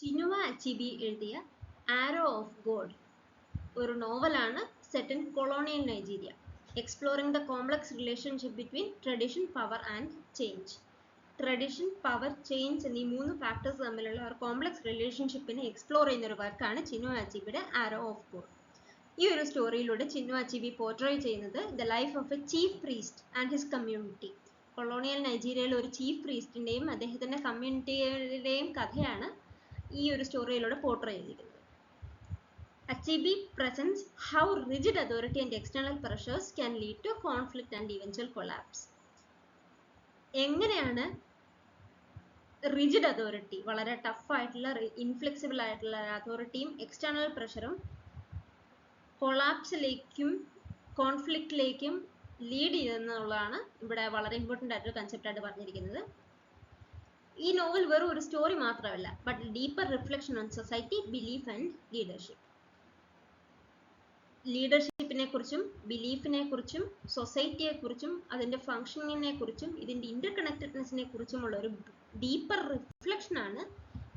Chinua അച്ചിബി എഴുതിയ ആരോ of God ഒരു നോവലാണ് set in colonial Nigeria, exploring the complex relationship between tradition, power and change. Tradition, power, change എന്നീ മൂന്ന് factors തമ്മിലുള്ള ഒരു കോംപ്ലക്സ് റിലേഷൻഷിപ്പിനെ എക്സ്പ്ലോർ ചെയ്യുന്ന ഒരു വർക്കാണ് ചിനുവ അച്ചിബിയുടെ ആരോ ഓഫ് ഗോഡ്. ഈ ഒരു സ്റ്റോറിയിലൂടെ ചിനുവ അച്ചിബി പോർട്രേ ചെയ്യുന്നത് the life of a chief priest and his community. Colonial നൈജീരിയയിലെ ഒരു ചീഫ് പ്രീസ്റ്റിന്റെയും അദ്ദേഹത്തിന്റെ കമ്മ്യൂണിറ്റിയുടെയും കഥയാണ് ഈ ഒരു സ്റ്റോറിയിലൂടെ പോർട്രേ ചെയ്തിരിക്കുന്നത്. Achibi presents how rigid authority and external pressures can lead to conflict and eventual collapse. എങ്ങനെയാണ് റിജിഡ് അതോറിറ്റി, വളരെ ടഫ് ആയിട്ടുള്ള ഇൻഫ്ലെക്സിബിൾ ആയിട്ടുള്ള അതോറിറ്റിയും എക്സ്റ്റേണൽ പ്രഷറും കൊളാപ്സിലേക്കും കോൺഫ്ലിക്റ്റിലേക്കും ലീഡ് ചെയ്തെന്നുള്ളതാണ് ഇവിടെ വളരെ ഇമ്പോർട്ടൻ്റ് ആയിട്ടൊരു കൺസെപ്റ്റ് ആയിട്ട് പറഞ്ഞിരിക്കുന്നത്. ഈ നോവൽ വെറും ഒരു സ്റ്റോറി മാത്രമല്ല, but deeper reflection on society, belief and leadership. ലീഡർഷിപ്പിനെ കുറിച്ചും ബിലീഫിനെ കുറിച്ചും സൊസൈറ്റിയെ കുറിച്ചും അതിന്റെ ഫങ്ഷനിങ്ങിനെ കുറിച്ചും ഇതിന്റെ ഇന്റർകണക്റ്റഡ്നെസ്സിനെ കുറിച്ചുമുള്ള ഒരു ഡീപ്പർ റിഫ്ലക്ഷൻ ആണ്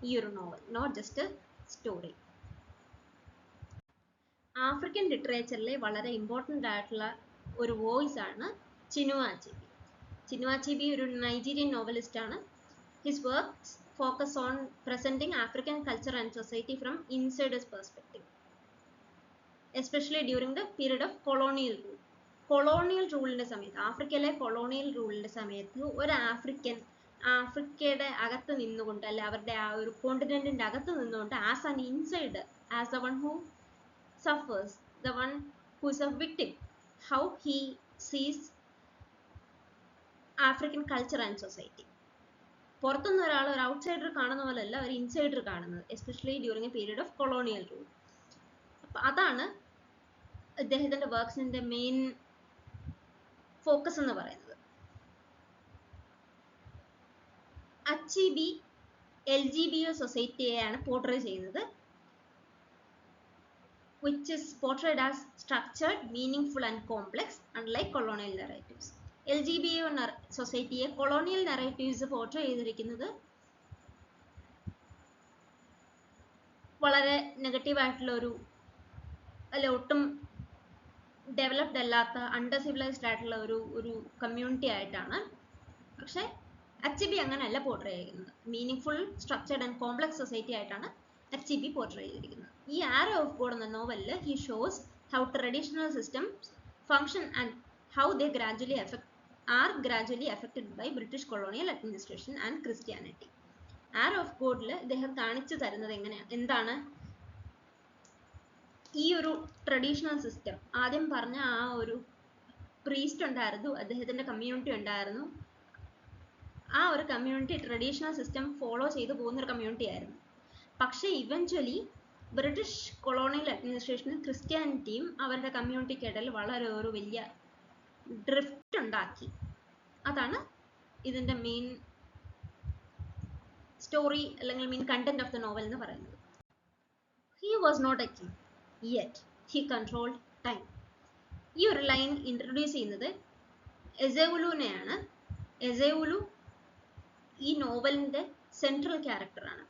ഈ ഒരു novel, not just story. African ലിറ്ററേച്ചറിലെ വളരെ ഇമ്പോർട്ടൻ്റ് ആയിട്ടുള്ള ഒരു വോയിസ് ആണ് ചിനുവ അച്ചിബി. ചിനുവ അച്ചിബി ഒരു നൈജീരിയൻ നോവലിസ്റ്റ് ആണ്. His works focus on presenting African culture and society from insider's perspective, especially during the period of colonial rule. Colonial റൂളിന്റെ സമയത്ത്, ആഫ്രിക്കയിലെ കൊളോണിയൽ റൂളിന്റെ സമയത്ത് ഒരു ആഫ്രിക്കയുടെ അകത്ത് നിന്നുകൊണ്ട്, അല്ലെ അവരുടെ ആ ഒരു കോണ്ടിനെന്റിന്റെ അകത്ത് നിന്നുകൊണ്ട്, as an insider, as the one who സഫേഴ്സ്, the one who is A victim, how he സീസ് ആഫ്രിക്കൻ കൾച്ചർ ആൻഡ് സൊസൈറ്റി. പുറത്തുനിന്ന് ഒരാൾ ഒരു ഔട്ട്സൈഡർ കാണുന്ന പോലെയല്ല ഒരു ഇൻസൈഡർ കാണുന്നത്, especially during A period of colonial rule. അപ്പൊ അതാണ് അദ്ദേഹത്തിന്റെ വർക്ക്സിന്റെ മെയിൻ ഫോക്കസ് എന്ന് പറയുന്നത്. അച്ചിബി LGBO സൊസൈറ്റിയെയാണ് പോർട്രേ ചെയ്യുന്നത്, which is portrayed as structured, meaningful and complex, unlike colonial narratives. LGBO സൊസൈറ്റിയെ കൊളോണിയൽ നറേറ്റീവ്സ് പോർട്രേ ചെയ്തിരിക്കുന്നത് വളരെ നെഗറ്റീവ് ആയിട്ടുള്ള ഒരു, അല്ലെ ഒട്ടും ഡെവലപ്ഡ് അല്ലാത്ത, അണ്ടർ സിവിലൈസ്ഡ് ആയിട്ടുള്ള ഒരു കമ്മ്യൂണിറ്റി ആയിട്ടാണ്. പക്ഷെ അച്ചിബി അങ്ങനെയല്ല പോർട്രേ ചെയ്യുന്നത്. Meaning structured and complex society ആയിട്ടാണ് അച്ചിബി പോർട്രേ ചെയ്തിരിക്കുന്നത്. ഈ ആരോ ഓഫ് ഗോഡ് എന്ന നോവലിൽ he shows how traditional systems function and how they are gradually affected by British colonial administration and Christianity. Arrow of ഗോഡിൽ അദ്ദേഹം കാണിച്ചു തരുന്നത് എന്താണ് ഈ ഒരു ട്രഡീഷണൽ സിസ്റ്റം. ആദ്യം പറഞ്ഞ ആ ഒരു പ്രീസ്റ്റ് ഉണ്ടായിരുന്നു, അദ്ദേഹത്തിന്റെ കമ്മ്യൂണിറ്റി ഉണ്ടായിരുന്നു. ആ ഒരു കമ്മ്യൂണിറ്റി ട്രഡീഷണൽ സിസ്റ്റം ഫോളോ ചെയ്തു പോകുന്ന ഒരു കമ്മ്യൂണിറ്റി ആയിരുന്നു. പക്ഷെ ഇവഞ്ച്വലി ബ്രിട്ടീഷ് കൊളോണിയൽ അഡ്മിനിസ്ട്രേഷനും ക്രിസ്ത്യാനിറ്റിയും അവരുടെ കമ്മ്യൂണിറ്റിക്കിടയിൽ വളരെ ഒരു വലിയ ഡ്രിഫ്റ്റ് ഉണ്ടാക്കി. അതാണ് ഇതിന്റെ മെയിൻ സ്റ്റോറി അല്ലെങ്കിൽ main content of the novel എന്ന് പറയുന്നത്. He was not a king, yet he controlled time. ഈ ഒരു ലൈൻ ഇൻട്രൊഡ്യൂസ് ചെയ്യുന്നത് എസെവുലുവിനെയാണ്. എസെവുലു ഈ നോവലിന്റെ സെൻട്രൽ ക്യാരക്ടറാണ്.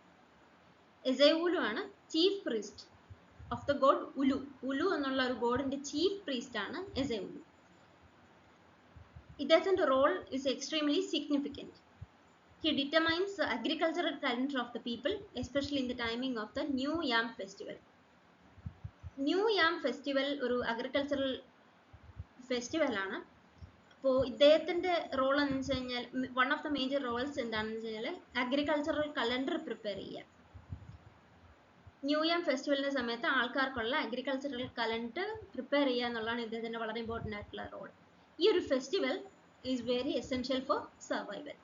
എസെവുലു ആണ് chief priest of the god Ulu. Ulu എന്നുള്ള ഒരു ഗോഡിന്റെ ചീഫ് പ്രീസ്റ്റ് ആണ് എസെവുലു. ഇദ്ദേഹത്തിന്റെ role is extremely significant. He determines the agricultural calendar of the people, especially in the timing of the New Yam Festival. New Yam Festival ഒരു agricultural festival ആണ്. അപ്പോൾ ഇദ്ദേഹത്തിന്റെ role എന്ന് വെച്ച് കഴിഞ്ഞാൽ one of the major roles എന്താണെന്ന് വെച്ച് കഴിഞ്ഞാൽ അഗ്രികൾച്ചറൽ കലണ്ടർ പ്രിപ്പയർ ചെയ്യുക. ന്യൂ യാം ഫെസ്റ്റിവലിന്റെ സമയത്ത് ആൾക്കാർക്കുള്ള അഗ്രികൾച്ചറൽ കലണ്ടർ പ്രിപ്പയർ ചെയ്യുക എന്നുള്ളതാണ് ഇദ്ദേഹത്തിന്റെ വളരെ ഇമ്പോർട്ടൻ്റ് ആയിട്ടുള്ള റോൾ. ഈ ഒരു festival is very essential for survival.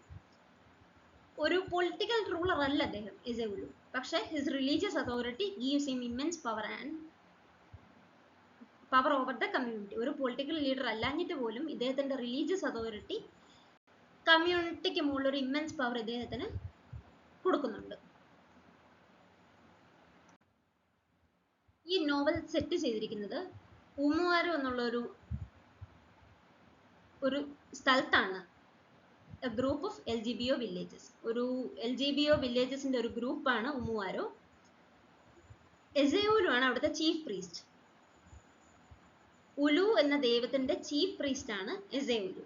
ഒരു പൊളിറ്റിക്കൽ റൂളർ അല്ല അദ്ദേഹം എസെവുലു, പക്ഷെ his religious authority gives him immense power over the community. ഒരു പൊളിറ്റിക്കൽ ലീഡർ അല്ലാഞ്ഞിട്ട് പോലും ഇദ്ദേഹത്തിന്റെ റിലീജിയസ് അതോറിറ്റി കമ്മ്യൂണിറ്റിക്ക് മുകളിൽ ഒരു ഇമ്മൻസ് പവർ ഇദ്ദേഹത്തിന് കൊടുക്കുന്നുണ്ട്. ഈ നോവൽ സെറ്റ് ചെയ്തിരിക്കുന്നത് ഉമുവാരു എന്നുള്ള ഒരു സ്ഥലത്താണ്. A group of LGBO villages. ഒരു LGBO വില്ലേജസിന്റെ ഒരു ഗ്രൂപ്പാണ് ഉമുവാരു. എസെയൂലു ആണ് അവിടുത്തെ ചീഫ് പ്രീസ്റ്റ്. ഉലു എന്ന ദൈവത്തിന്റെ ചീഫ് പ്രീസ്റ്റ് ആണ് എസെയൂലു.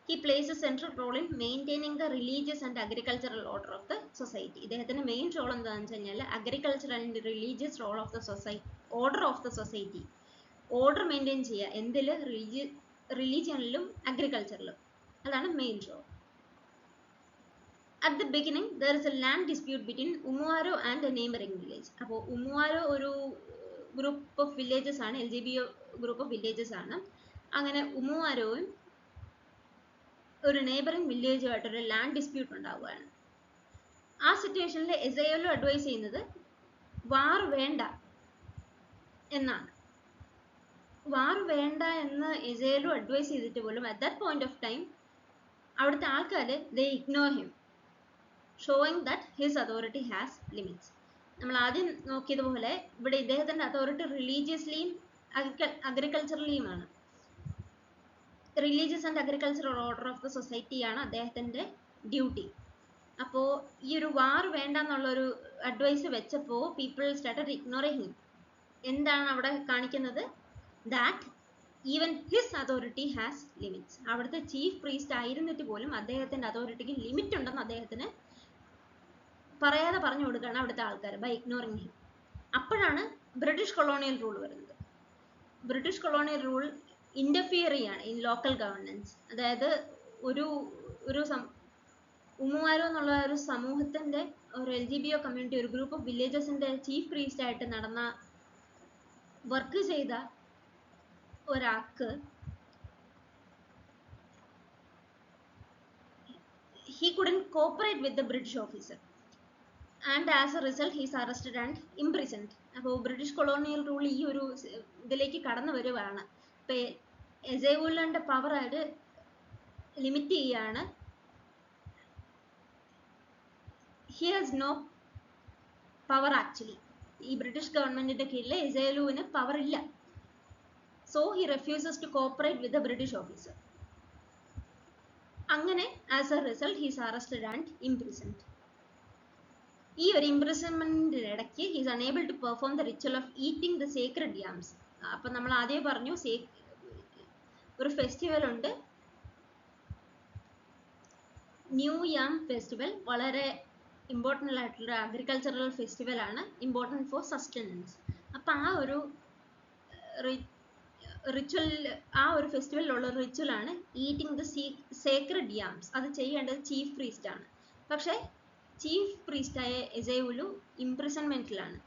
He plays a central role in maintaining the religious and agricultural order of the society. ഇദ്ദേഹത്തിന്റെ മെയിൻ റോൾ എന്താണെന്ന് വെച്ച് കഴിഞ്ഞാൽ agriculture and religious role of the society, order of the society, order maintain ചെയ്യുക എന്തില്, റിലീജിയനിലും അഗ്രികൾച്ചറിലും. അതാണ് main role. At the beginning there is a land dispute between Umuaro and a neighboring village. അപ്പോൾ ഉമ്മുവാരോ ഒരു ഗ്രൂപ്പ് ഓഫ് വില്ലേജസ് ആണ്, LGBO group of villages ആണ്. അങ്ങനെ ഉമ്മുവാരോയും ഒരു നെയ്ബറിംഗ് വില്ലേജുമായിട്ടൊരു ലാൻഡ് ഡിസ്പ്യൂട്ട് ഉണ്ടാവുകയാണ്. ആ സിറ്റുവേഷനിൽ എസെയൂലു അഡ്വൈസ് ചെയ്യുന്നത് വാർ വേണ്ട എന്നാണ്. വാർ വേണ്ട എന്ന് എസെയൂലു അഡ്വൈസ് ചെയ്തിട്ട് പോലും at that point of time അവിടുത്തെ ആൾക്കാർ they ignore him, showing that his authority has limits. നമ്മൾ ആദ്യം നോക്കിയതുപോലെ ഇവിടെ ഇദ്ദേഹത്തിന്റെ അതോറിറ്റി റിലീജിയസ്ലിയും അഗ്രികൾച്ചറലിയുമാണ്. Religious and agricultural order of the society ആണ് അദ്ദേഹത്തിന്റെ ഡ്യൂട്ടി. അപ്പോൾ ഈ ഒരു വാർ വേണ്ട എന്നുള്ളൊരു അഡ്വൈസ് വെച്ചപ്പോൾ പീപ്പിൾ സ്റ്റാർട്ടഡ് ഇഗ്നോറിങ് ഹിം. എന്താണ് അവിടെ കാണിക്കുന്നത്? That even his authority has limits. അവിടുത്തെ ചീഫ് പ്രീസ്റ്റ് ആയിരുന്നിട്ട് പോലും അദ്ദേഹത്തിന്റെ അതോറിറ്റിക്ക് ലിമിറ്റ് ഉണ്ടെന്ന് അദ്ദേഹത്തിന് പറയാതെ പറഞ്ഞു കൊടുക്കുകയാണ് അവിടുത്തെ ആൾക്കാർ, ബൈ ഇഗ്നോറിങ് ഹിം. അപ്പോഴാണ് ബ്രിട്ടീഷ് കൊളോണിയൽ റൂൾ വരുന്നത്. ബ്രിട്ടീഷ് കൊളോണിയൽ റൂൾ ഇന്റർഫിയർ ചെയ്യാണ് ഇൻ ലോക്കൽ ഗവർണൻസ്. അതായത് ഒരു ഉമ്മുവാരോ എന്നുള്ള ഒരു സമൂഹത്തിന്റെ ഒരു LGBO കമ്മ്യൂണിറ്റി, ഒരു ഗ്രൂപ്പ് ഓഫ് വില്ലേജസിന്റെ ചീഫ് പ്രീസ്റ്റ് ആയിട്ട് നടന്ന വർക്ക് ചെയ്ത ഒരാൾക്ക് he couldn't cooperate with the British officer and as a result he is arrested and imprisoned. അപ്പോൾ ബ്രിട്ടീഷ് കൊളോണിയൽ റൂൾ ഈ ഒരു ഇതിലേക്ക് കടന്നു വരുവാണ്. ഇപ്പൊ എസെയൂലിന്റെ പവർ അത് ലിമിറ്റ് ചെയ്യാണ്. he has no power actually. ഈ ബ്രിട്ടീഷ് ഗവൺമെന്റിന്റെ കീഴിൽ എസെയൂലിന് പവർ ഇല്ല. so he refuses to cooperate with the British officer. അങ്ങനെ as a result he is arrested and imprisoned. ഈ ഒരു ഇംപ്രിസൺമെന്റിന്റെ ഇടയ്ക്ക് he is unable to perform the ritual of eating the sacred yams. അപ്പൊ നമ്മൾ ആദ്യം പറഞ്ഞു ഒരു ഫെസ്റ്റിവൽ ഉണ്ട്, ന്യൂ യാം ഫെസ്റ്റിവൽ. വളരെ ഇമ്പോർട്ടൻ്റ് ആയിട്ടുള്ള അഗ്രികൾച്ചറൽ ഫെസ്റ്റിവൽ ആണ്, ഇമ്പോർട്ടൻറ്റ് ഫോർ സസ്റ്റനൻസ്. അപ്പൊ ആ ഒരു റിച്വൽ, ആ ഒരു ഫെസ്റ്റിവലിലുള്ള റിച്വൽ ആണ് ഈറ്റിംഗ് ദ സേക്രഡ് യാംസ്. അത് ചെയ്യേണ്ടത് ചീഫ് പ്രീസ്റ്റ് ആണ്. പക്ഷെ ചീഫ് പ്രീസ്റ്റായ എസെയൂലു ഇംപ്രിസൺമെന്റിലാണ്.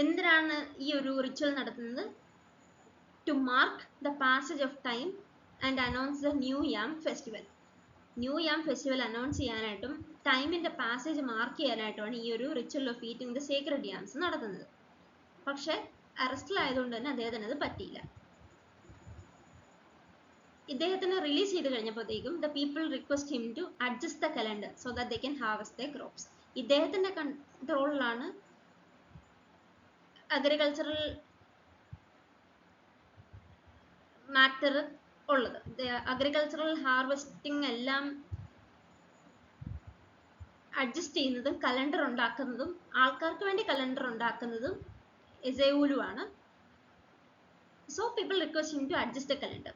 എന്തിനാണ് ഈ ഒരു റിച്വൽ നടത്തുന്നത്? To mark the passage of time and announce the new yam festival. New yam festival announce ചെയ്യാനായിട്ടും ടൈമിന്റെ പാസേജ് മാർക്ക് ചെയ്യാനായിട്ടുമാണ് ഈ ഒരു ritual of eating the sacred yams നടത്തുന്നത്. പക്ഷെ അറസ്റ്റിലായതുകൊണ്ട് തന്നെ അദ്ദേഹത്തിന് അത് പറ്റിയില്ല. ഇദ്ദേഹത്തിനെ റിലീസ് ചെയ്ത് കഴിഞ്ഞപ്പോഴത്തേക്കും the people request him to adjust the calendar so that they can harvest the crops. ഇദ്ദേഹത്തിന്റെ കൺട്രോളിലാണ് അഗ്രികൾച്ചറൽ മാറ്റർ ഉള്ളത്. അഗ്രികൾച്ചറൽ ഹാർവെസ്റ്റിംഗ് എല്ലാം അഡ്ജസ്റ്റ് ചെയ്യുന്നതും കലണ്ടർ ഉണ്ടാക്കുന്നതും ആൾക്കാർക്ക് വേണ്ടി കലണ്ടർ ഉണ്ടാക്കുന്നതും എസെയൂലു ആണ്. So people request him to adjust the calendar.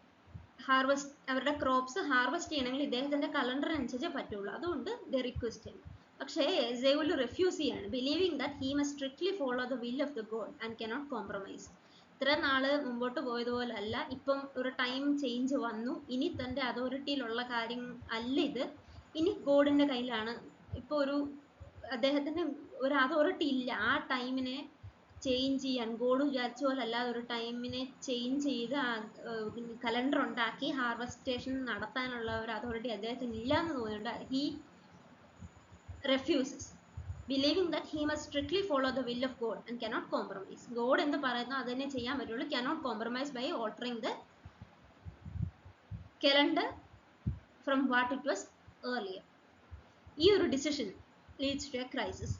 Harvest, അവരുടെ ക്രോപ്സ് ഹാർവെസ്റ്റ് ചെയ്യണമെങ്കിൽ ഇദ്ദേഹത്തിന്റെ കലണ്ടറിനനുസരിച്ചേ പറ്റുള്ളൂ. അതുകൊണ്ട് ദേ റിക്വസ്റ്റ് ഹിം. പക്ഷേ എസെയൂലു റിഫ്യൂസ് ചെയ്യാണ്, believing that he must strictly follow the will of the God and cannot compromise. ഇത്ര നാള് മുമ്പോട്ട് പോയതുപോലെ അല്ല, ഇപ്പം ഒരു ടൈം ചേഞ്ച് വന്നു. ഇനി തന്റെ അതോറിറ്റിയിലുള്ള കാര്യം അല്ല ഇത്, ഇനി ഗോഡിന്റെ കയ്യിലാണ്. ഇപ്പൊ അദ്ദേഹത്തിന് ഒരു അതോറിറ്റി ഇല്ല ആ ടൈമിനെ ചേഞ്ച് ചെയ്യാൻ. ഗോഡ് വിചാരിച്ച പോലെ അല്ലാതെ ഒരു ടൈമിനെ ചേഞ്ച് ചെയ്ത് കലണ്ടർ ഉണ്ടാക്കി ഹാർവെസ്റ്റേഷൻ നടത്താനുള്ള ഒരു അതോറിറ്റി അദ്ദേഹത്തിന് ഇല്ല എന്ന് തോന്നിയിട്ട് he refuses, believing that he must strictly follow the will of God and cannot compromise. God എന്ത് പറയുന്നു അതിനെ ചെയ്യാൻ പറ്റുള്ളൂ, cannot compromise by altering the calendar from what it was earlier. ഈ ഒരു decision leads to a crisis.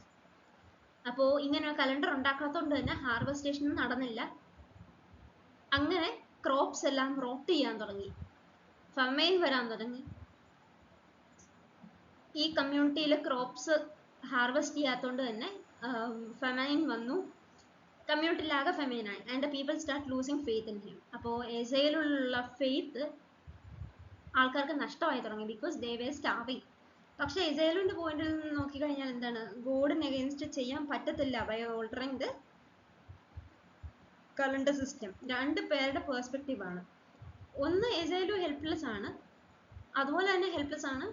അപ്പോൾ ഇങ്ങനെ calendar ഉണ്ടാക്കാത്തതുകൊണ്ട് തന്നെ ഹാർവെസ്റ്റേഷൻ നടന്നില്ല. അങ്ങനെ ക്രോപ്സ് എല്ലാം റോട്ട് ചെയ്യാൻ തുടങ്ങി, ഫമൈൻ വരാൻ തുടങ്ങി. ഈ കമ്മ്യൂണിറ്റിയിലെ ക്രോപ്സ് ഹാർവെസ്റ്റ് ചെയ്യാത്തതുകൊണ്ട് തന്നെ ഫെമൈൻ വന്നു, കമ്മ്യൂണിറ്റിയിലാകെ ഫെമൈനായി, and the people start losing faith in him. അപ്പോൾ എസയിലുള്ള ഫെയ്ത്ത് ആൾക്കാർക്ക് നഷ്ടമായി തുടങ്ങി, ബിക്കോസ് ദേ വേർ സ്റ്റാർവിങ്. പക്ഷെ എസേലിന്റെ പോയിന്റിൽ നിന്ന് നോക്കിക്കഴിഞ്ഞാൽ എന്താണ്, ഗോഡിന് അഗെയിൻസ്റ്റ് ചെയ്യാൻ പറ്റത്തില്ല by altering the calendar system. രണ്ട് പേരുടെ പെർസ്പെക്റ്റീവ് ആണ്. ഒന്ന്, എസേലു ഹെൽപ്ലെസ് ആണ്, അതുപോലെ തന്നെ ഹെൽപ്ലെസ് ആണ്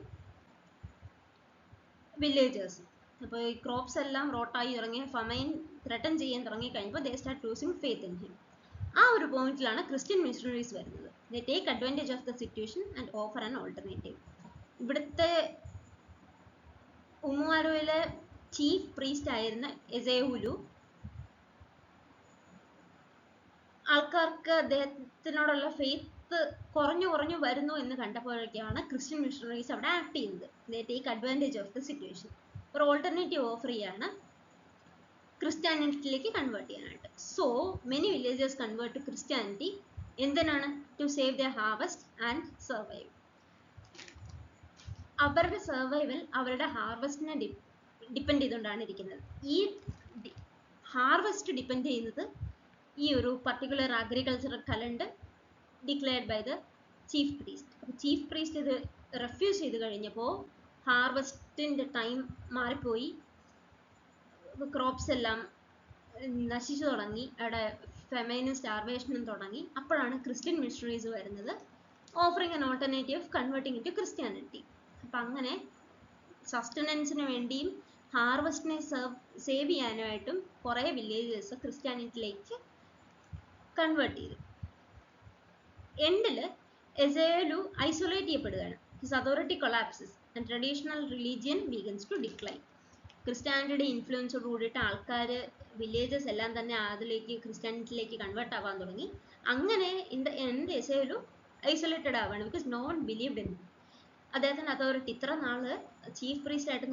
വില്ലേജേഴ്സ്. അപ്പോൾ ഈ ക്രോപ്സ് എല്ലാം റോട്ടായി ഇറങ്ങി ഫമൈൻ ത്രെട്ടൻ ചെയ്യാൻ തുടങ്ങി കഴിഞ്ഞപ്പോൾ ദേ start losing faith in him. ആ ഒരു പോയിന്റിലാണ് ക്രിസ്ത്യൻ മിഷണറീസ് വരുന്നത്. ദേ take advantage of the situation and offer an alternative. ഇവിടുത്തെ ഉമ്മുവാരോയിലെ ചീഫ് പ്രീസ്റ്റ് ആയിരുന്ന എസേഹുലു ആൾക്കാർക്ക് അദ്ദേഹത്തിനോടുള്ള ഫെയ്ത്ത് കുറഞ്ഞു വരുന്നു എന്ന് കണ്ടപ്പോഴേക്കാണ് ക്രിസ്ത്യൻ മിഷണറീസ് അവിടെ ആക്ട് ചെയ്യുന്നത്. They take advantage of the situation. ഒരു ഓൾട്ടർനേറ്റീവ് ഓഫർ ചെയ്യാണ് ക്രിസ്ത്യാനിറ്റിയിലേക്ക് കൺവേർട്ട് ചെയ്യാനായിട്ട്. So many villagers convert to Christianity. എന്തിനാണ്? To save the harvest and survive. അവരുടെ സർവൈവൽ അവരുടെ ഹാർവസ്റ്റിനെ ഡിപ്പെൻഡ് ചെയ്തുകൊണ്ടാണ് ഇരിക്കുന്നത്. ഈ ഹാർവസ്റ്റ് ഡിപ്പെൻഡ് ചെയ്യുന്നത് ഈ ഒരു particular agricultural calendar declared by the chief priest. അപ്പോൾ ചീഫ് പ്രീസ്റ്റ് ഇത് റെഫ്യൂസ് ചെയ്ത് കഴിഞ്ഞപ്പോൾ ഹാർവസ്റ്റിൻ്റെ ടൈം മാറിപ്പോയി, ക്രോപ്സ് എല്ലാം നശിച്ചു തുടങ്ങി, അവിടെ ഫെമൈനും സ്റ്റാർവേഷനും തുടങ്ങി. അപ്പോഴാണ് ക്രിസ്ത്യൻ മിഷണറീസ് വരുന്നത്, offering an alternative of converting to Christianity. അപ്പം അങ്ങനെ സസ്റ്റനൻസിന് വേണ്ടിയും ഹാർവസ്റ്റിനെ സേവ് ചെയ്യാനായിട്ടും കുറേ വില്ലേജേഴ്സ് ക്രിസ്ത്യാനിറ്റിയിലേക്ക് കൺവേർട്ട് ചെയ്തു. എൻഡിൽ എസേലു ഐസൊലേറ്റ് ചെയ്യപ്പെടുകയാണ്. His authority collapses and traditional religion begins to decline. ക്രിസ്ത്യാനിറ്റിയുടെ ഇൻഫ്ലുവൻസോട് കൂടിയിട്ട് ആൾക്കാർ, വില്ലേജസ് എല്ലാം തന്നെ അതിലേക്ക് ക്രിസ്ത്യാനിറ്റിയിലേക്ക് കൺവേർട്ട് ആവാൻ തുടങ്ങി. അങ്ങനെ in the end Ezeulu isolated ആവുകയാണ്, because no one believed in. അദ്ദേഹത്തിൻ്റെ അതോറിറ്റി, ഇത്ര നാള് ചീഫ് പ്രീസ്റ്റ് ആയിട്ട്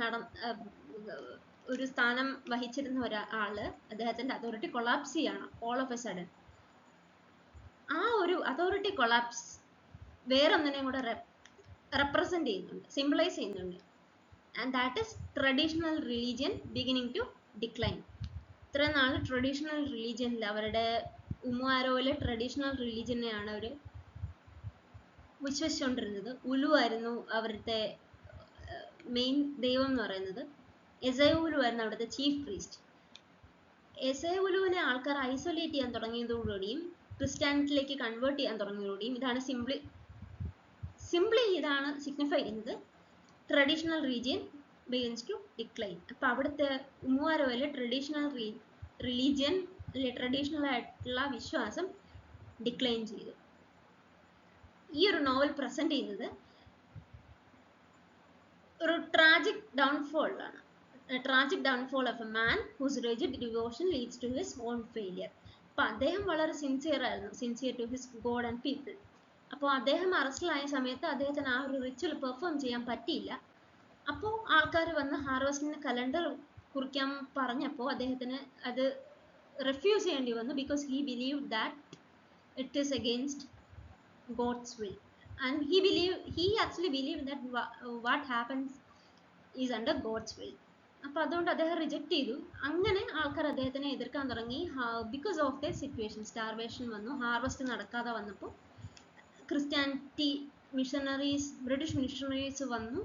ഒരു സ്ഥാനം വഹിച്ചിരുന്ന ഒരാള്, അദ്ദേഹത്തിൻ്റെ അതോറിറ്റി കൊളാപ്സ് ചെയ്യാണ് ഓൾ ഓഫ് എ സഡൻ. ആ ഒരു അതോറിറ്റി കൊളാപ്സ് വേറൊന്നിനെയും കൂടെ റെപ്രസെന്റ് ചെയ്യുന്നുണ്ട്, സിംബിളൈസ് ചെയ്യുന്നുണ്ട്. And that is traditional religion beginning to decline. ഇത്ര നാൾ ട്രഡീഷണൽ റിലീജിയനിൽ, അവരുടെ ഉമ്മുവാരോയിലെ ട്രഡീഷണൽ റിലീജിയനെയാണ് അവർ വിശ്വസിച്ചുകൊണ്ടിരുന്നത്. ഉലു ആയിരുന്നു അവരുടെ മെയിൻ ദൈവം എന്ന് പറയുന്നത്. എസേഹുലു ആയിരുന്നു അവിടുത്തെ ചീഫ് പ്രീസ്റ്റ്. എസേഹുലുവിനെ ആൾക്കാർ ഐസൊലേറ്റ് ചെയ്യാൻ തുടങ്ങിയതോടുകൂടിയും ക്രിസ്ത്യാനിറ്റിയിലേക്ക് കൺവേർട്ട് ചെയ്യാൻ തുടങ്ങിയതോടുകൂടിയും ഇതാണ് സിംപ്ലി ഇതാണ് സിഗ്നിഫൈ ചെയ്യുന്നത്, traditional region begins to decline. അപ്പോൾ അവിടുത്തെ ഉമ്മുവാരോയിലെ ട്രഡീഷണൽ റിലീജിയൻ അല്ലെ ട്രഡീഷണൽ ആയിട്ടുള്ള വിശ്വാസം ഡിക്ലൈൻ ചെയ്തു. ഈ ഒരു നോവൽ പ്രസന്റ് ചെയ്യുന്നത് ഒരു ട്രാജിക് ഡൗൺഫോളാണ്. Tragic downfall of a man whose rigid devotion leads to his own failure. അപ്പോൾ അദ്ദേഹം വളരെ sincere to his god and people. അപ്പോൾ അദ്ദേഹം അറസ്റ്റിലായ സമയത്ത് അദ്ദേഹത്തിന് ആ ഒരു റിച്വൽ പെർഫോം ചെയ്യാൻ പറ്റിയില്ല. അപ്പോൾ ആൾക്കാർ വന്ന് ഹാർവസ്റ്റിന് കലണ്ടർ കുറിക്കാൻ പറഞ്ഞപ്പോൾ അദ്ദേഹത്തിന് അത് റിഫ്യൂസ് ചെയ്യേണ്ടി വന്നു, because he believe that it is against God's will, and he actually believed that what happens is under God's will. അപ്പോൾ അതുകൊണ്ട് അദ്ദേഹം റിജക്റ്റ് ചെയ്തു. അങ്ങനെ ആൾക്കാർ അദ്ദേഹത്തിനെ എതിർക്കാൻ തുടങ്ങി. Because of the situation, starvation വന്നു, ഹാർവസ്റ്റ് നടക്കാതെ വന്നപ്പോൾ ക്രിസ്ത്യാനിറ്റി ബ്രിട്ടീഷ് മിഷണറീസ് വന്നു,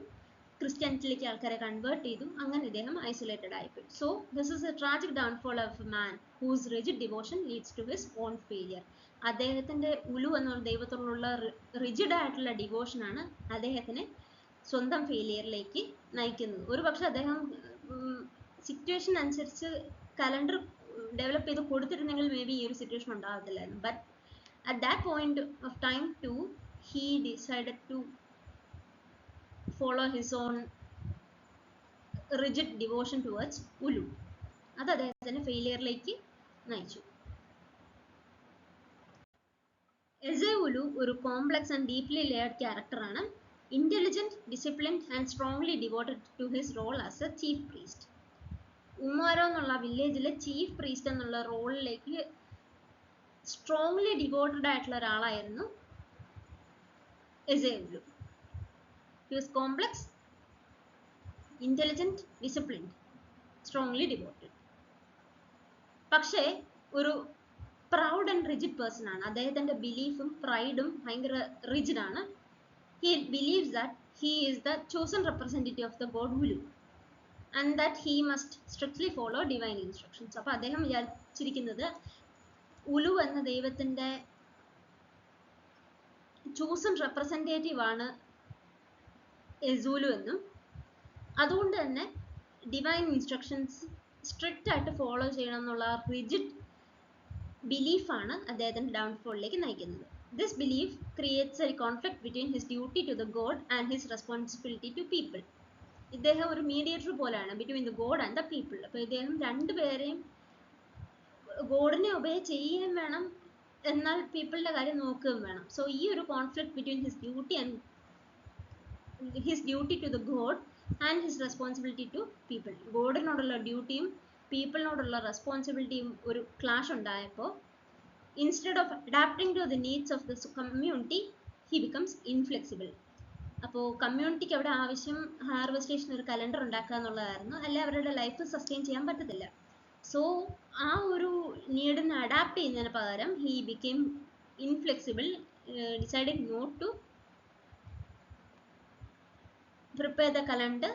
ക്രിസ്ത്യാനിറ്റിയിലേക്ക് ആൾക്കാരെ കൺവേർട്ട് ചെയ്തു. അങ്ങനെ ഇദ്ദേഹം ഐസൊലേറ്റഡ് ആയിപ്പോയി. So this is a tragic downfall of a man whose rigid devotion leads to his own failure. അദ്ദേഹത്തിൻ്റെ ഉലു എന്നുള്ള ദൈവത്തോടുള്ള റിജിഡ് ആയിട്ടുള്ള ഡിവോഷനാണ് അദ്ദേഹത്തിനെ സ്വന്തം ഫെയിലിയറിലേക്ക് നയിക്കുന്നത്. ഒരു പക്ഷെ അദ്ദേഹം സിറ്റുവേഷൻ അനുസരിച്ച് കലണ്ടർ ഡെവലപ്പ് ചെയ്ത് കൊടുത്തിരുന്നെങ്കിൽ മേ ബി ഈ ഒരു സിറ്റുവേഷൻ ഉണ്ടാകത്തില്ലായിരുന്നു. But at that point of time to he decided to follow his own rigid devotion towards Ulu. അത് അദ്ദേഹത്തിന് ഫെയിലിയറിലേക്ക് നയിച്ചു. എസേഹുലു ഒരു കോംപ്ലക്സ് ആൻഡ് ഡീപ്ലി ലെയർഡ് ക്യാരക്ടറാണ്. Intelligent, disciplined and strongly devoted to his role as a chief priest. Umuaro എന്നുള്ള വില്ലേജിലെ chief priest എന്നുള്ള റോളിലേക്ക് strongly devoted ആയിട്ടുള്ള ഒരാളായിരുന്നു എസേഹുലു. He was complex, intelligent, disciplined, strongly devoted. പക്ഷേ ഒരു പ്രൗഡ് ആൻഡ് റിജിഡ് പേഴ്സൺ ആണ്. അദ്ദേഹത്തിന്റെ ബിലീഫും പ്രൈഡും ഭയങ്കര റിജിഡ് ആണ്. He believes that he is the chosen representative of the god Ulu and that he must strictly follow divine instructions. അപ്പോൾ അദ്ദേഹം വിചാരിച്ചിരിക്കുന്നത് ഉലു എന്ന ദൈവത്തിന്റെ chosen representative ആണ് എസൂലു എന്നും അതുകൊണ്ട് തന്നെ ഡിവൈൻ ഇൻസ്ട്രക്ഷൻസ് സ്ട്രിക്റ്റ് ആയിട്ട് ഫോളോ ചെയ്യണം എന്നുള്ള റിജിഡ് ബിലീഫാണ് അദ്ദേഹത്തിന്റെ ഡൗൺഫോളിലേക്ക് നയിക്കുന്നത്. This belief creates a conflict between his duty to the god and his responsibility to people. ഇദ്ദേഹം ഒരു മീഡിയേറ്റർ പോലെയാണ് between the god and the people. അപ്പോൾ ഇദ്ദേഹം രണ്ടുപേരെയും ഗോഡിനെ ഒബേ ചെയ്യുകയും വേണം, എന്നാൽ പീപ്പിളിന്റെ കാര്യം നോക്കുകയും വേണം. സോ ഈ ഒരു conflict between his duty to the God and his responsibility to people, ഗോഡിനോടുള്ള ഡ്യൂട്ടിയും പീപ്പിളിനോടുള്ള റെസ്പോൺസിബിലിറ്റിയും ഒരു ക്ലാഷ് ഉണ്ടായപ്പോൾ instead of adapting to the needs of the community he becomes inflexible. അപ്പോൾ കമ്മ്യൂണിറ്റിക്ക് അവിടെ ആവശ്യം ഹാർവെസ്റ്റേഷൻ ഒരു കലണ്ടർ ഉണ്ടാക്കുക എന്നുള്ളതായിരുന്നു, അല്ലെ അവരുടെ ലൈഫ് സസ്റ്റെയിൻ ചെയ്യാൻ പറ്റത്തില്ല. സോ ആ ഒരു നീഡിനെ അഡാപ്റ്റ് ചെയ്യുന്നതിന് പകരം he became inflexible, decided not to prepare the calendar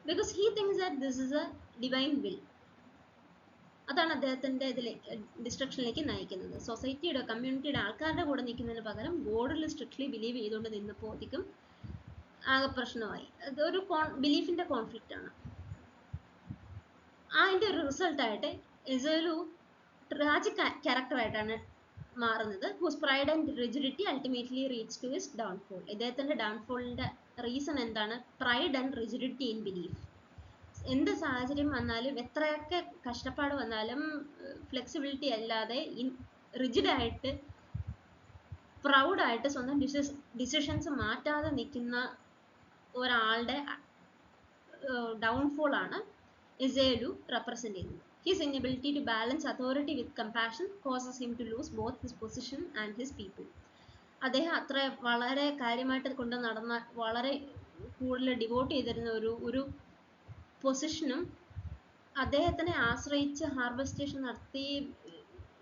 because he thinks that this is a divine will. അതാണ് അദ്ദേഹത്തിന്റെ ഇതിലേക്ക് ഡിസ്ട്രക്ഷനിലേക്ക് നയിക്കുന്നത്. സൊസൈറ്റിയുടെ കമ്മ്യൂണിറ്റിയുടെ ആൾക്കാരുടെ കൂടെ നിൽക്കുന്നതിന് പകരം ഗോഡിൽ സ്ട്രിക്ട്ലി ബിലീവ് ചെയ്തുകൊണ്ട് നിന്നപ്പോൾ അധികം ആകെ പ്രശ്നമായി. അതൊരു ബിലീഫിന്റെ കോൺഫ്ലിക്റ്റ് ആണ്. അതിന്റെ ഒരു റിസൾട്ടായിട്ട് എസൂലു ട്രാജിക് ക്യാരക്ടറായിട്ടാണ് മാറുന്നത്. Whose pride and rigidity ultimately reach to his downfall. ഇദ്ദേഹത്തിന്റെ ഡൗൺഫോളിന്റെ റീസൺ എന്താണ്? Pride and rigidity in belief. എന്ത് സാഹചര്യം വന്നാലും എത്രയൊക്കെ കഷ്ടപ്പാട് വന്നാലും ഫ്ലെക്സിബിലിറ്റി അല്ലാതെ റിജിഡായിട്ട് പ്രൗഡായിട്ട് സ്വന്തം ഡിസിഷൻസ് മാറ്റാതെ നിൽക്കുന്ന ഒരാളുടെ ഡൗൺഫോൾ ആണ് എസൂലു റെപ്രസെന്റ് ചെയ്യുന്നത്. His inability to balance authority with compassion causes him to lose both his position and his people. അദ്ദേഹം അത്ര വളരെ കാര്യമായിട്ട് കൊണ്ട് നടന്ന, വളരെ കൂടുതൽ ഡിവോട്ട് ചെയ്തിരുന്ന ഒരു പൊസിഷനും അദ്ദേഹത്തിനെ ആശ്രയിച്ച് ഹാർവെസ്റ്റേഷൻ നടത്തി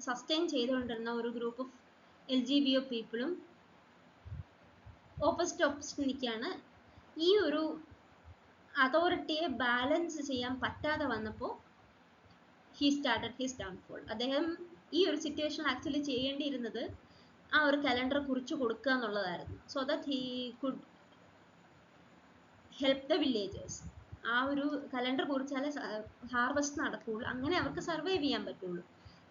സസ്റ്റെയിൻ ചെയ്തുകൊണ്ടിരുന്ന ഒരു ഗ്രൂപ്പ് ഓഫ് LGBO പീപ്പിളും ഓപ്പോസിറ്റ് നിൽക്കുകയാണ്. ഈ ഒരു അതോറിറ്റിയെ ബാലൻസ് ചെയ്യാൻ പറ്റാതെ വന്നപ്പോൾ he started his downfall. അദ്ദേഹം ഈ ഒരു സിറ്റുവേഷൻ ആക്ച്വലി ചെയ്യേണ്ടിയിരുന്നത് ആ ഒരു കലണ്ടർ കുറിച്ച് കൊടുക്കുക എന്നുള്ളതായിരുന്നു. So that he could help the villagers. ആ ഒരു കലണ്ടർ കുറിച്ചാലേ ഹാർവെസ്റ്റ് നടക്കുകയുള്ളൂ, അങ്ങനെ അവർക്ക് സർവൈവ് ചെയ്യാൻ പറ്റുള്ളൂ.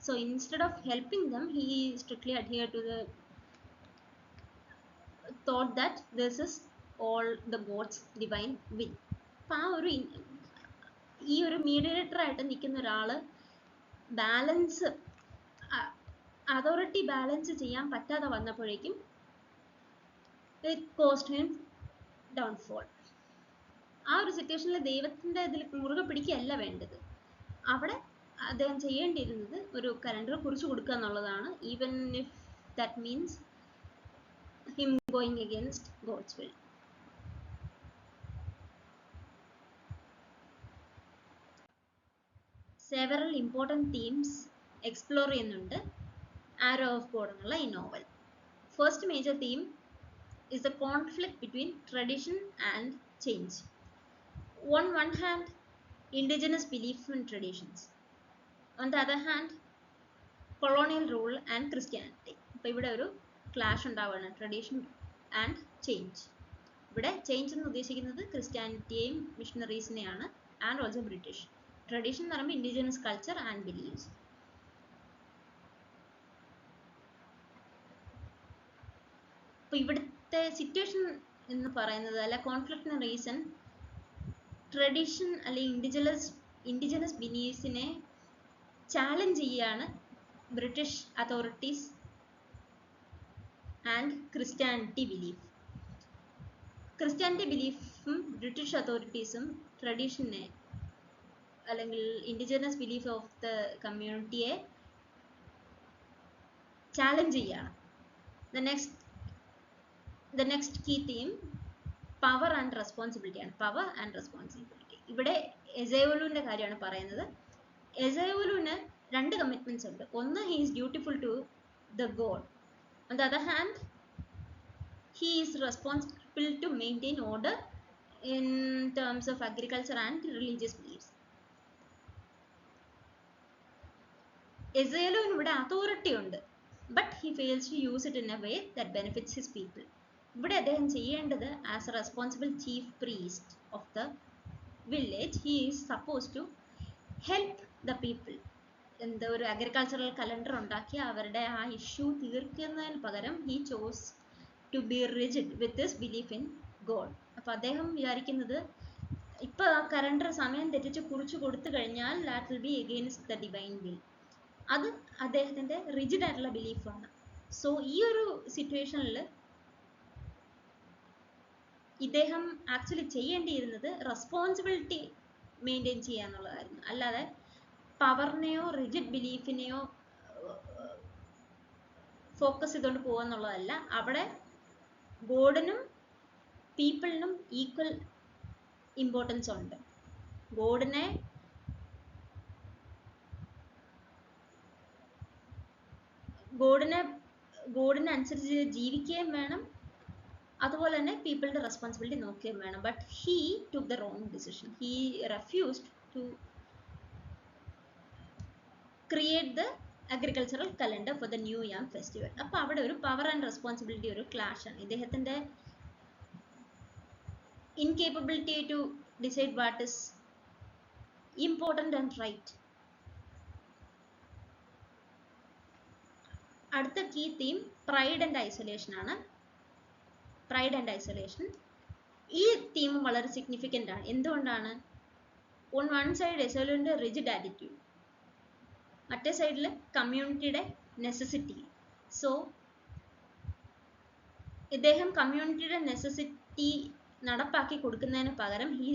So instead of helping them he strictly adhere to the thought that this is all the God's divine will. അപ്പം ആ ഒരു ഈ ഒരു മീഡിയേറ്റർ ആയിട്ട് നിൽക്കുന്ന ഒരാള് ബാലൻസ് അതോറിറ്റി ബാലൻസ് ചെയ്യാൻ പറ്റാതെ വന്നപ്പോഴേക്കും ഇറ്റ് കോസ്റ്റ് ഹിം ഡൗൺഫോൾ. ആ ഒരു സിറ്റുവേഷനിൽ ദൈവത്തിന്റെ ഇതിൽ മുറുകെ പിടിക്കുകയല്ല വേണ്ടത്, അവിടെ അദ്ദേഹം ചെയ്യേണ്ടിയിരുന്നത് ഒരു കലണ്ടർ കുറിച്ച് കൊടുക്കുക എന്നുള്ളതാണ്. Even if that means him going against God's will. Several important themes explore ചെയ്യുന്നുണ്ട് ആരോ ഓഫ് ഗോഡ് എന്നുള്ള ഈ novel. First major theme is the conflict between tradition and change. On one hand, indigenous beliefs and traditions. On the other hand, colonial rule and Christianity. അപ്പോൾ ഇവിടെ ഒരു clash ഉണ്ടാവുകയാണ്, tradition and change. ഇവിടെ change എന്ന് ഉദ്ദേശിക്കുന്നത് ക്രിസ്ത്യാനിറ്റിയെയും മിഷണറീസിനെയാണ്, and also British. Tradition എന്ന് പറയുമ്പോൾ indigenous culture and believes. അപ്പോൾ ഇവിടുത്തെ സിറ്റുവേഷൻ എന്ന് പറയുന്നത്, അല്ല കോൺഫ്ലിക്റ്റിന് റീസൺ ട്രഡീഷൻ അല്ലെങ്കിൽ ഇൻഡിജിനസ് ബിലീഫ്സിനെ ചാലഞ്ച് ചെയ്യാണ് British authorities and Christianity belief. Christianity ബിലീഫും ബ്രിട്ടീഷ് അതോറിറ്റീസും ട്രഡീഷനെ അല്ലെങ്കിൽ ഇൻഡിജിനസ് ബിലീഫ് ഓഫ് ദ കമ്മ്യൂണിറ്റിയെ ചാലഞ്ച് ചെയ്യാണ്. The next key theme power and responsibility ആണ്. Power and responsibility. ഇവിടെ എസയോലുവിന്റെ കാര്യമാണ് പറയുന്നത്. എസയോലുവിന് രണ്ട് കമ്മിറ്റ്മെന്റ്സ് ഉണ്ട്. ഒന്ന്, he is dutiful to the God. On the other hand, he is responsible to maintain order in terms of agriculture and religious beliefs. എസേലുവിന് ഇവിടെ അതോറിറ്റി ഉണ്ട്, but he fails to use it in a way that benefits his people. ഇവിടെ അദ്ദേഹം ചെയ്യേണ്ടത്, as A responsible chief priest of the village, he is supposed to help the people. എന്താ, ഒരു agricultural calendar ഉണ്ടാക്കി അവരുടെ ആ issue തീർക്കുന്നതിന് പകരം he chose to be rigid with his belief in God. അപ്പോൾ അദ്ദേഹം വിചാരിക്കുന്നത്, ഇപ്പൊ ആ കലണ്ടർ സമയം തെറ്റിച്ച് കുറിച്ച് കൊടുത്തു കഴിഞ്ഞാൽ that will be against the divine will. അത് അദ്ദേഹത്തിന്റെ റിജിഡ് ആയിട്ടുള്ള ബിലീഫാണ്. സോ ഈ ഒരു സിറ്റുവേഷനിൽ ഇദ്ദേഹം ആക്ച്വലി ചെയ്യേണ്ടിയിരുന്നത് റെസ്പോൺസിബിലിറ്റി മെയിൻറ്റെയിൻ ചെയ്യാന്നുള്ളതായിരുന്നു. അല്ലാതെ പവറിനെയോ റിജിഡ് ബിലീഫിനെയോ ഫോക്കസ് ചെയ്തുകൊണ്ട് പോവാന്നുള്ളതല്ല. അവിടെ ഗോഡിനും പീപ്പിളിനും ഈക്വൽ ഇമ്പോർട്ടൻസ് ഉണ്ട്. ഗോഡിനെ അനുസരിച്ച് ജീവിക്കുകയും വേണം, അതുപോലെ തന്നെ പീപ്പിളിന്റെ റെസ്പോൺസിബിലിറ്റി നോക്കുകയും വേണം. But he took the wrong decision. He refused to create the agricultural calendar for the new yam festival. അപ്പൊ അവിടെ ഒരു പവർ ആൻഡ് റെസ്പോൺസിബിലിറ്റി ഒരു ക്ലാഷ് ആണ്. ഇദ്ദേഹത്തിന്റെ incapability to decide what is important and right. അടുത്ത key theme pride and isolation ആണ്. Pride and isolation, ഈ theme വളരെ സിഗ്നിഫിക്കൻ്റ് ആണ്. എന്തുകൊണ്ടാണ്? ഓൺ വൺ സൈഡ് എസോലുവിന്റെ റിജിഡ് ആറ്റിറ്റ്യൂഡ്, മറ്റേ സൈഡിൽ കമ്മ്യൂണിറ്റിയുടെ നെസസിറ്റി. സോ ഇദ്ദേഹം കമ്മ്യൂണിറ്റിയുടെ നെസസിറ്റി നടപ്പാക്കി കൊടുക്കുന്നതിന് പകരം he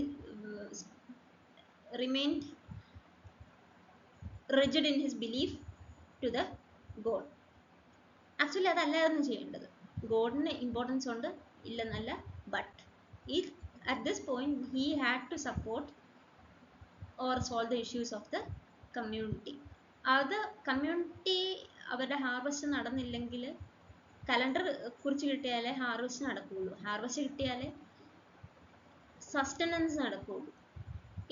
remained rigid in his belief to the God. Actually അതല്ലായിരുന്നു ചെയ്യേണ്ടത്. ഗോഡിന് ഇമ്പോർട്ടൻസ് ഉണ്ട്, ഇല്ലെന്നല്ല. But at this point he had to support or solve the issues of the community. അത് കമ്മ്യൂണിറ്റി അവരുടെ ഹാർവസ്റ്റ് നടന്നില്ലെങ്കിൽ, കലണ്ടർ കുറിച്ച് കിട്ടിയാലേ ഹാർവസ്റ്റ് നടക്കുകയുള്ളൂ. ഹാർവസ്റ്റ് കിട്ടിയാലേ സസ്റ്റനൻസ് നടക്കുകയുള്ളൂ.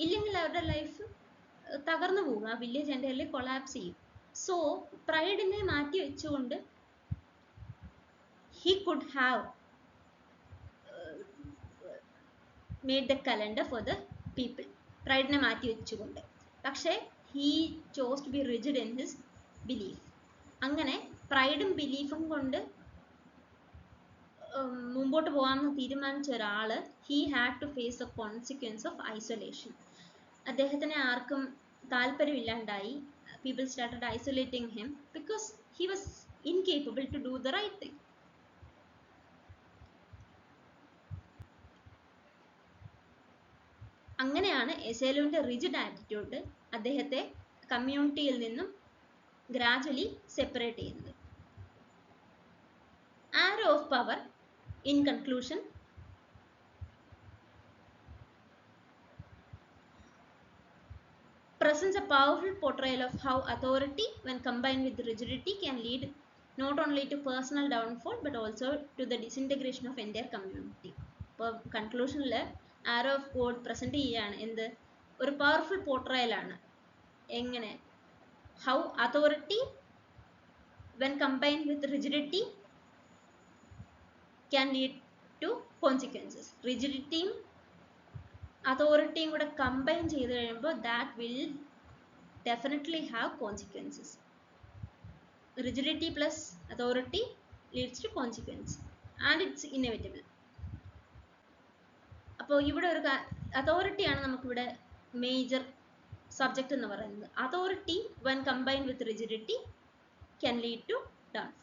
ഇല്ലെങ്കിൽ അവരുടെ ലൈഫ് തകർന്നു പോകും. ആ വില്ലേജ് എൻ്റെ കയ്യിൽ കൊളാപ്സ് ചെയ്യും. സോ പ്രൈഡിനെ മാറ്റി വെച്ചുകൊണ്ട് he could have made the calendar for the people. പ്രൈഡിനെ മാറ്റി വെച്ചുകൊണ്ട്. പക്ഷേ he chose to be rigid in his belief. അങ്ങനെ പ്രൈഡും ബിലീഫും കൊണ്ട് മുമ്പോട്ട് പോകാമെന്ന് തീരുമാനിച്ച ഒരാള് he had to face the consequence of isolation. അദ്ദേഹത്തിനെ ആർക്കും താല്പര്യമില്ലാണ്ടായി. People started isolating him because he was incapable to do the right thing. അങ്ങനെയാണ് എസേലുവിന്റെ റിജിഡ് ആറ്റിറ്റ്യൂഡ് അദ്ദേഹത്തെ കമ്മ്യൂണിറ്റിയിൽ നിന്നും ഗ്രാജുവലി സെപ്പറേറ്റ് ചെയ്യുന്നത്. Arrow of power. In conclusion, presents a powerful portrayal of how authority, when combined with rigidity, can lead not only to personal downfall but also to the disintegration of entire community. ഇപ്പോൾ കൺക്ലൂഷനിൽ ആരോ of God present ചെയ്യുകയാണ്. എന്ത്? ഒരു powerful portrayal ആണ്. എങ്ങനെ? How authority when combined with rigidity can lead to consequences. റിജിഡിറ്റിയും അതോറിറ്റിയും കൂടെ combine ചെയ്ത് കഴിയുമ്പോൾ that will definitely have consequences. Rigidity plus authority leads to consequence and it's inevitable. അപ്പോൾ ഇവിടെ ഒരു അതോറിറ്റിയാണ് നമുക്കിവിടെ മേജർ സബ്ജക്റ്റ് എന്ന് പറയുന്നത്. Authority when combined with rigidity can lead to downfall.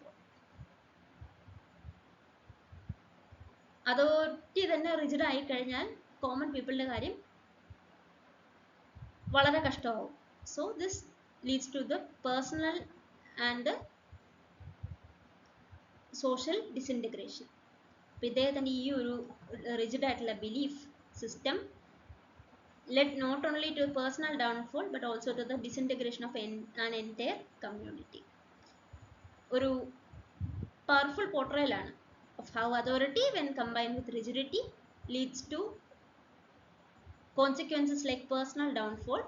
Authority തന്നെ റിജിഡ് ആയി കഴിഞ്ഞാൽ കോമൺ പീപ്പിളിന്റെ കാര്യം വളരെ കഷ്ടമാവും. So this leads to the personal and social disintegration. അപ്പോൾ ഇദ്ദേഹത്തിൻ്റെ ഈ ഒരു റിജിഡ് ആയിട്ടുള്ള belief system led not only to personal downfall but also to the disintegration of an entire community. ഒരു powerful പോർട്രയലാണ് of how authority when combined with rigidity leads to consequences like personal downfall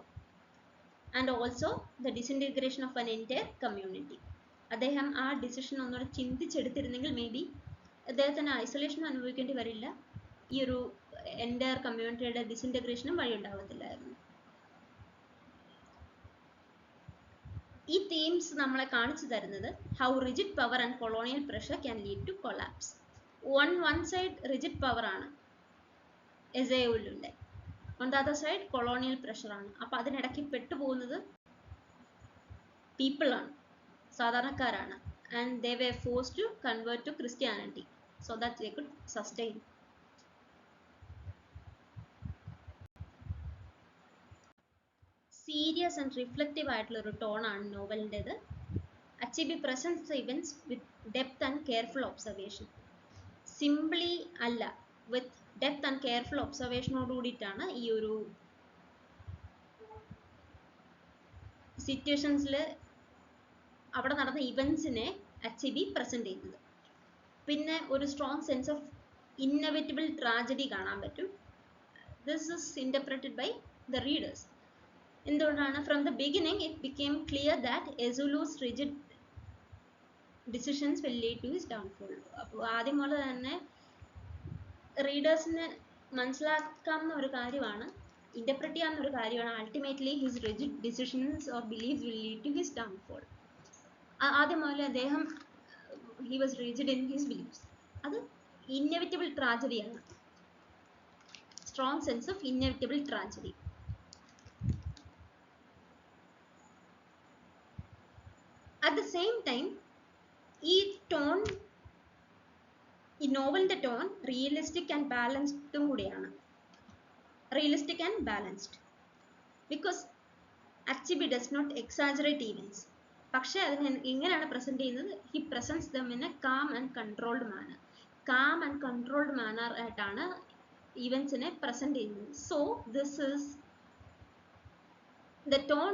and also the disintegration of an entire community. അദ്ദേഹം ആ decision ഒന്നുകൂടെ ചിന്തിച്ചെടുത്തിരുന്നെങ്കിൽ may be അദ്ദേഹത്തിന് isolation അനുഭവിക്കേണ്ടി വരില്ല, ഈ ഒരു entire കമ്മ്യൂണിറ്റിയുടെ ഡിസിൻറ്റഗ്രേഷനും വഴി ഉണ്ടാവത്തില്ലായിരുന്നു. ഈ തീംസ് നമ്മളെ കാണിച്ചു തരുന്നത് how rigid power and colonial pressure can lead to collapse. One side rigid power ആണ് എസേവുലുണ്ട്, on the other side colonial പ്രഷറാണ്. അപ്പോൾ അതിനിടയ്ക്ക് പെട്ടുപോകുന്നത് പീപ്പിളാണ്, സാധാരണക്കാരാണ്. And they were forced to convert to Christianity so that they could sustain. Serious and reflective ആയിട്ടുള്ള ഒരു ടോണാണ് നോവലിൻ്റെത്. Achebe presents the events with depth and careful observation. Simply അല്ല, വിത്ത് ഡെപ്ത് ആൻഡ് കെയർഫുൾ ഒബ്സർവേഷനോട് കൂടിയിട്ടാണ് ഈ ഒരു സിറ്റുവേഷൻസിൽ അവിടെ നടന്ന ഇവൻറ്റ്സിനെ അച്ചീബി പ്രസൻറ്റ് ചെയ്യുന്നത്. പിന്നെ ഒരു strong sense of inevitable tragedy കാണാൻ പറ്റും. This is interpreted by the readers. എന്തുകൊണ്ടാണ്? From the beginning it became clear that Ezeulu's rigid decisions will lead to his downfall. അപ്പോൾ ആദ്യം പോലെ തന്നെ റീഡേഴ്സിന് മനസ്സിലാക്കാവുന്ന ഒരു കാര്യമാണ്, ഇൻ്റർപ്രറ്റ് ചെയ്യാവുന്ന ഒരു കാര്യമാണ്, ultimately his rigid decisions or beliefs will lead to his downfall. ആദ്യം മുതൽ അദ്ദേഹം he was rigid in his beliefs. അത് ഇന്നെവിറ്റബിൾ ട്രാജഡിയാണ്, strong sense of inevitable tragedy. At the same time, ഈ ടോൺ, ഈ നോവലിൻ്റെ ടോൺ റിയലിസ്റ്റിക് ആൻഡ് ബാലൻസ്ഡും കൂടിയാണ്. Realistic and balanced because Achebe does not exaggerate events. പക്ഷേ അതിന് എങ്ങനെയാണ് പ്രസൻറ്റ് ചെയ്യുന്നത്? He presents them in a calm and controlled manner. Calm and controlled manor ആയിട്ടാണ് ഈവൻറ്റ്സിനെ പ്രസൻറ്റ് ചെയ്യുന്നത്. So this is the tone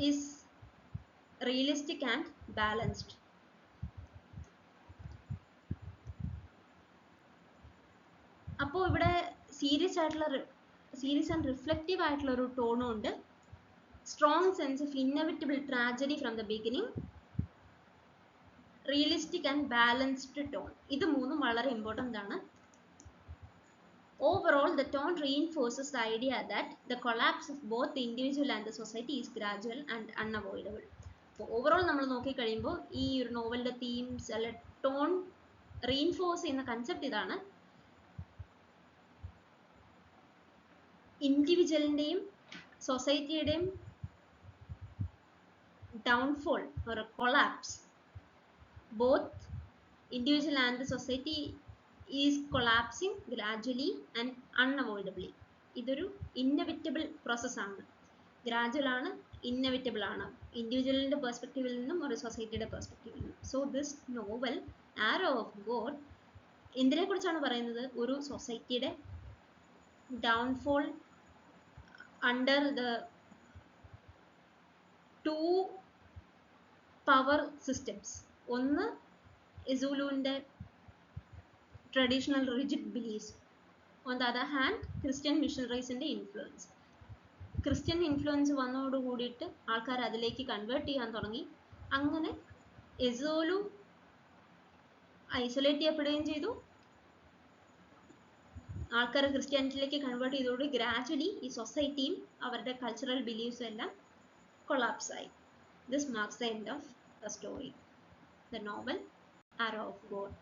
is realistic and balanced. അപ്പോൾ ഇവിടെ serious and reflective ആയിട്ടുള്ള ഒരു ടോണും ഉണ്ട്. Strong sense of inevitable tragedy from the beginning, realistic and balanced tone. ഇത് മൂന്നും വളരെ ഇമ്പോർട്ടൻ്റ് ആണ്. Overall, the tone reinforces the idea that the collapse of both the individual and the society is gradual and unavoidable. അപ്പോൾ overall നമ്മൾ നോക്കിക്കഴിയുമ്പോൾ ഈ ഒരു നോവലിൻ്റെ themes അല്ലെ tone reinforce ചെയ്യുന്ന കൺസെപ്റ്റ് ഇതാണ്. ഇൻഡിവിജ്വലിൻ്റെയും സൊസൈറ്റിയുടെയും downfall or collapse, both individual and the society is collapsing gradually and unavoidably. ഇതൊരു inevitable പ്രോസസ്സാണ്. Gradual ആണ്, ഇന്നവിറ്റബിൾ ആണ്, ഇൻഡിവിജ്വലിൻ്റെ പെർസ്പെക്റ്റീവിൽ നിന്നും ഒരു സൊസൈറ്റിയുടെ പെർസ്പെക്റ്റീവിൽ നിന്നും. So this novel Arrow of God എന്തിനെക്കുറിച്ചാണ് പറയുന്നത്? ഒരു സൊസൈറ്റിയുടെ downfall under the two power systems. ഒന്ന് എസുലുവിൻ്റെ traditional rigid beliefs, on the other hand Christian മിഷണറീസിൻ്റെ ഇൻഫ്ലുവൻസ്. ക്രിസ്ത്യൻ ഇൻഫ്ലുവൻസ് വന്നതോട് കൂടിയിട്ട് ആൾക്കാർ അതിലേക്ക് കൺവേർട്ട് ചെയ്യാൻ തുടങ്ങി. അങ്ങനെ എസോലു ഐസൊലേറ്റ് ചെയ്യപ്പെടുകയും ചെയ്തു. ആൾക്കാർ ക്രിസ്ത്യാനിറ്റിയിലേക്ക് കൺവേർട്ട് ചെയ്തതോടെ ഗ്രാജുവലി ഈ സൊസൈറ്റിയും അവരുടെ കൾച്ചറൽ ബിലീഫ്സും എല്ലാം കൊളാപ്സ് ആയി. This marks the end of the story, the novel Arrow of God.